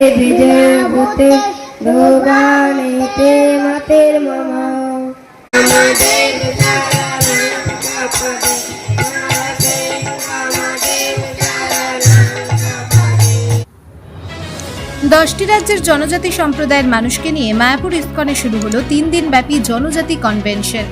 বিজয়ভূতে দোগানেতে মাতের মামা আমাদের দশটি রাজ্যের জনজাতি সম্প্রদায়ের মানুষকে নিয়ে মায়াপুর ইস্কনে শুরু হলো 3 দিন ব্যাপী জনজাতি কনভেনশন।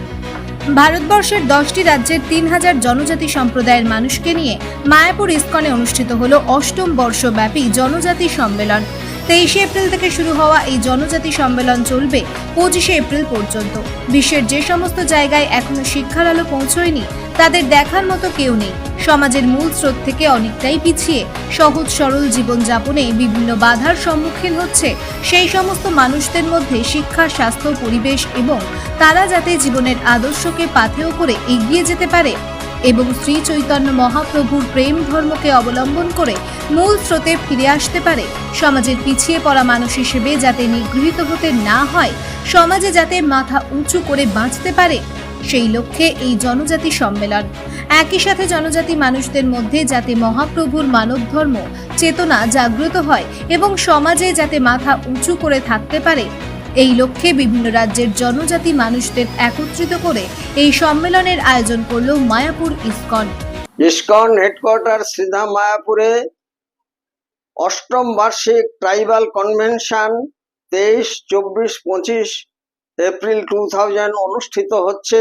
ভারতবর্ষের 10টি রাজ্যের 3000 জনজাতি সম্প্রদায়ের মানুষকে নিয়ে মায়াপুর ইস্কনে অনুষ্ঠিত হলো 8ম বর্ষব্যাপী জনজাতি সম্মেলন। 23 এপ্রিল থেকে শুরু হওয়া এই জনজাতি সম্মেলন চলবে 25 এপ্রিল পর্যন্ত। বিশ্বের যে সমস্ত জায়গায় এখনো শিক্ষার আলো পৌঁছয়নি তাদের দেখার মতো কেউ নেই। সমাজের মূল স্রোত থেকে অনেকটাই পিছিয়ে সহজ সরল জীবনযাপনে বিভিন্ন বাধার সম্মুখীন হচ্ছে সেই সমস্ত মানুষদের মধ্যে শিক্ষা, স্বাস্থ্য, পরিবেশ এবং তারা যাতে জীবনের আদর্শকে পাথেয় করে এগিয়ে যেতে পারে এবং শ্রী চৈতন্য মহাপ্রভুর প্রেম ধর্মকে অবলম্বন করে মূল স্রোতে ফিরে আসতে পারে, সমাজের পিছিয়ে পড়া মানুষ হিসেবে যাতে নিগৃহীত হতে না হয়, সমাজে যাতে মাথা উঁচু করে বাঁচতে পারে, সেই লক্ষ্যে এই জনজাতি সম্মেলন। একই সাথে জনজাতি মানুষদের মধ্যে যাতে মহাপ্রভুর মানব ধর্ম চেতনা জাগ্রত হয় এবং সমাজে যাতে মাথা উঁচু করে থাকতে পারে, এই লক্ষ্যে বিভিন্ন রাজ্যের জনজাতি মানুষদের একত্রিত করে এই সম্মেলনের আয়োজন করল মায়াপুর ইস্কন। ইস্কন হেডকোয়ার্টার সিধা মায়াপুরে 8ম বার্ষিক ট্রাইবাল কনভেনশন 23, 24, 25 এপ্রিল 2000 অনুষ্ঠিত হচ্ছে।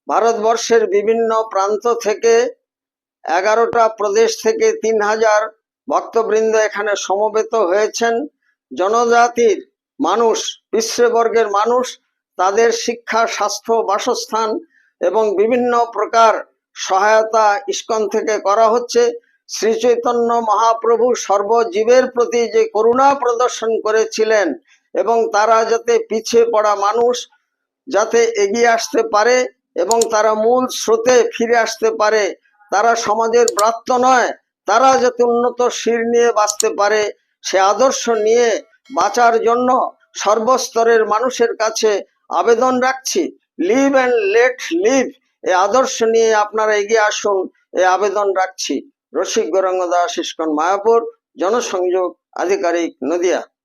ভারতবর্ষের বিভিন্ন প্রান্ত থেকে 11টা প্রদেশ থেকে 3000 ভক্তবৃন্দ এখানে সমবেত হয়েছেন। জনজাতির মানুষ, পিছড়ে মানুষ, তাদের শিক্ষা, স্বাস্থ্য, বাসস্থান এবং বিভিন্ন প্রকার সহায়তা ইস্কন থেকে করা হচ্ছে। শ্রী চৈতন্য মহাপ্রভু সর্বজীবের প্রতি যে করুণা প্রদর্শন করেছিলেন এবং তারা যাতে পিছিয়ে পড়া মানুষ যাতে এগিয়ে আসতে পারে এবং তারা মূল স্রোতে ফিরে আসতে পারে, তারা সমাজের ব্রাত্য নয়, তারা যাতে উন্নত শির নিয়ে বাঁচতে পারে, সে আদর্শ নিয়ে বাঁচার জন্য সর্বস্তরের মানুষের কাছে আবেদন রাখছি। লিভ অ্যান্ড লেট লিভ, এই আদর্শ নিয়ে আপনারা এগিয়ে আসুন, এই আবেদন রাখছি। রসিক গৌরাঙ্গ দাস, ইস্কন মায়াপুর, জনসংযোগ আধিকারিক, নদিয়া।